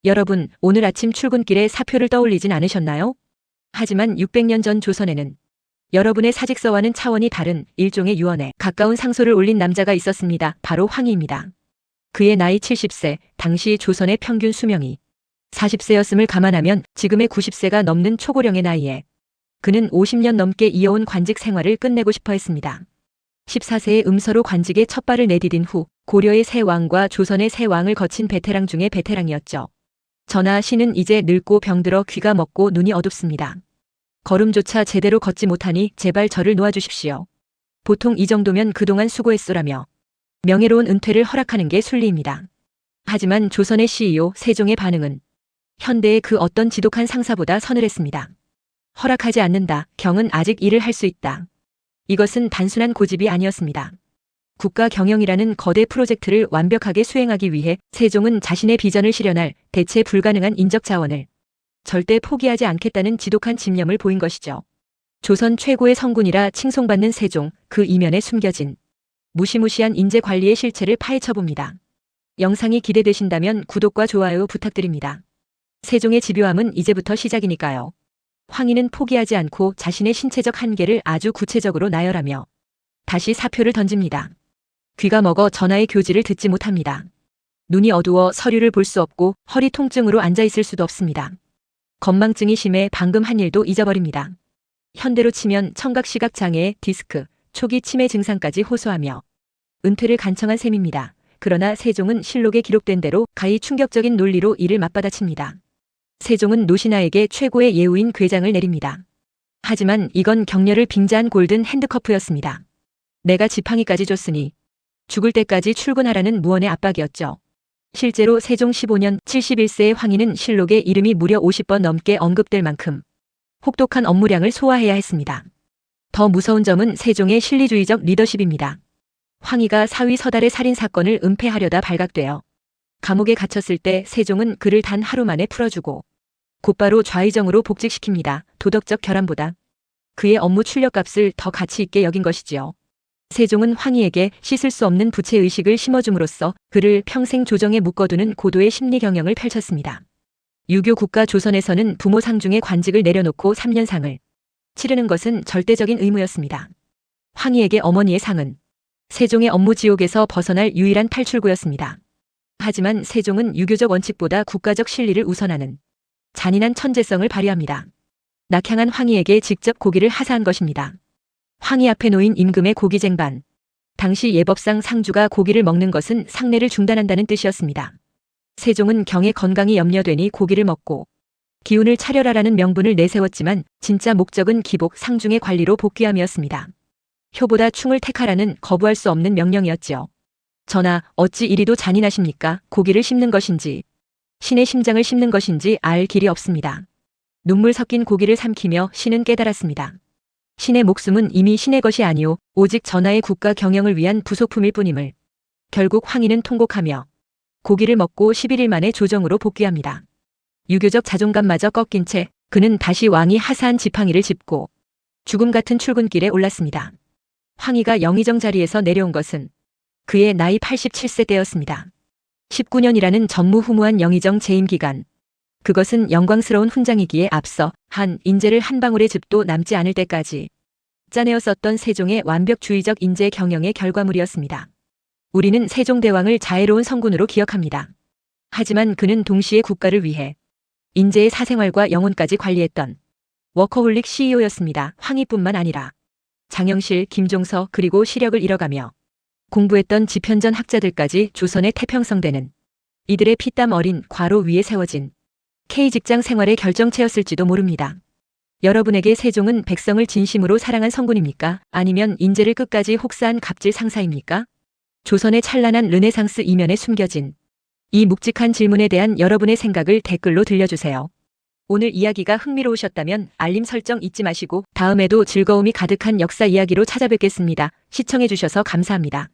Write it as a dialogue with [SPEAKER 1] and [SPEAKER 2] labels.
[SPEAKER 1] 여러분, 오늘 아침 출근길에 사표를 떠올리진 않으셨나요? 하지만 600년 전 조선에는 여러분의 사직서와는 차원이 다른 일종의 유언에 가까운 상소를 올린 남자가 있었습니다. 바로 황희입니다. 그의 나이 70세, 당시 조선의 평균 수명이 40세였음을 감안하면 지금의 90세가 넘는 초고령의 나이에 그는 50년 넘게 이어온 관직 생활을 끝내고 싶어 했습니다. 14세에 음서로 관직에 첫 발을 내디딘 후 고려의 새 왕과 조선의 새 왕을 거친 베테랑 중의 베테랑이었죠. 전하, 신은 이제 늙고 병들어 귀가 먹고 눈이 어둡습니다. 걸음조차 제대로 걷지 못하니 제발 저를 놓아주십시오. 보통 이 정도면 그동안 수고했소라며 명예로운 은퇴를 허락하는 게 순리입니다. 하지만 조선의 CEO 세종의 반응은 현대의 그 어떤 지독한 상사보다 서늘했습니다. 허락하지 않는다. 경은 아직 일을 할 수 있다. 이것은 단순한 고집이 아니었습니다. 국가 경영이라는 거대 프로젝트를 완벽하게 수행하기 위해 세종은 자신의 비전을 실현할 대체 불가능한 인적 자원을 절대 포기하지 않겠다는 지독한 집념을 보인 것이죠. 조선 최고의 성군이라 칭송받는 세종, 그 이면에 숨겨진 무시무시한 인재 관리의 실체를 파헤쳐봅니다. 영상이 기대되신다면 구독과 좋아요 부탁드립니다. 세종의 집요함은 이제부터 시작이니까요. 황희는 포기하지 않고 자신의 신체적 한계를 아주 구체적으로 나열하며 다시 사표를 던집니다. 귀가 먹어 전하의 교지를 듣지 못합니다. 눈이 어두워 서류를 볼 수 없고 허리 통증으로 앉아있을 수도 없습니다. 건망증이 심해 방금 한 일도 잊어버립니다. 현대로 치면 청각시각장애의 디스크, 초기 치매 증상까지 호소하며 은퇴를 간청한 셈입니다. 그러나 세종은 실록에 기록된 대로 가히 충격적인 논리로 이를 맞받아칩니다. 세종은 노신하에게 최고의 예우인 궤장을 내립니다. 하지만 이건 격려를 빙자한 골든 핸드커프였습니다. 내가 지팡이까지 줬으니 죽을 때까지 출근하라는 무언의 압박이었죠. 실제로 세종 15년 71세의 황희는 실록에 이름이 무려 50번 넘게 언급될 만큼 혹독한 업무량을 소화해야 했습니다. 더 무서운 점은 세종의 실리주의적 리더십입니다. 황희가 사위 서달의 살인사건을 은폐하려다 발각되어 감옥에 갇혔을 때 세종은 그를 단 하루 만에 풀어주고 곧바로 좌의정으로 복직시킵니다. 도덕적 결함보다 그의 업무 출력값을 더 가치 있게 여긴 것이지요. 세종은 황희에게 씻을 수 없는 부채의식을 심어줌으로써 그를 평생 조정에 묶어두는 고도의 심리 경영을 펼쳤습니다. 유교 국가 조선에서는 부모 상중에 관직을 내려놓고 3년상을 치르는 것은 절대적인 의무였습니다. 황희에게 어머니의 상은 세종의 업무 지옥에서 벗어날 유일한 탈출구였습니다. 하지만 세종은 유교적 원칙보다 국가적 실리를 우선하는 잔인한 천재성을 발휘합니다. 낙향한 황희에게 직접 고기를 하사한 것입니다. 황희 앞에 놓인 임금의 고기 쟁반. 당시 예법상 상주가 고기를 먹는 것은 상례를 중단한다는 뜻이었습니다. 세종은 경의 건강이 염려되니 고기를 먹고 기운을 차려라라는 명분을 내세웠지만 진짜 목적은 기복 상중의 관리로 복귀함이었습니다. 효보다 충을 택하라는 거부할 수 없는 명령이었지요. 전하, 어찌 이리도 잔인하십니까? 고기를 씹는 것인지 신의 심장을 씹는 것인지 알 길이 없습니다. 눈물 섞인 고기를 삼키며 신은 깨달았습니다. 신의 목숨은 이미 신의 것이 아니오 오직 전하의 국가 경영을 위한 부속품일 뿐임을. 결국 황희는 통곡하며 고기를 먹고 11일 만에 조정으로 복귀합니다. 유교적 자존감마저 꺾인 채 그는 다시 왕이 하사한 지팡이를 짚고 죽음 같은 출근길에 올랐습니다. 황희가 영의정 자리에서 내려온 것은 그의 나이 87세 때였습니다. 19년이라는 전무후무한 영의정 재임 기간. 그것은 영광스러운 훈장이기에 앞서 한 인재를 한 방울의 즙도 남지 않을 때까지 짜내어 썼던 세종의 완벽주의적 인재 경영의 결과물이었습니다. 우리는 세종대왕을 자애로운 성군으로 기억합니다. 하지만 그는 동시에 국가를 위해 인재의 사생활과 영혼까지 관리했던 워커홀릭 CEO였습니다. 황희뿐만 아니라 장영실, 김종서 그리고 시력을 잃어가며 공부했던 지편전 학자들까지 조선의 태평성대는 이들의 피땀 어린 과로 위에 세워진 K직장 생활의 결정체였을지도 모릅니다. 여러분에게 세종은 백성을 진심으로 사랑한 성군입니까? 아니면 인재를 끝까지 혹사한 갑질 상사입니까? 조선의 찬란한 르네상스 이면에 숨겨진 이 묵직한 질문에 대한 여러분의 생각을 댓글로 들려주세요. 오늘 이야기가 흥미로우셨다면 알림 설정 잊지 마시고 다음에도 즐거움이 가득한 역사 이야기로 찾아뵙겠습니다. 시청해주셔서 감사합니다.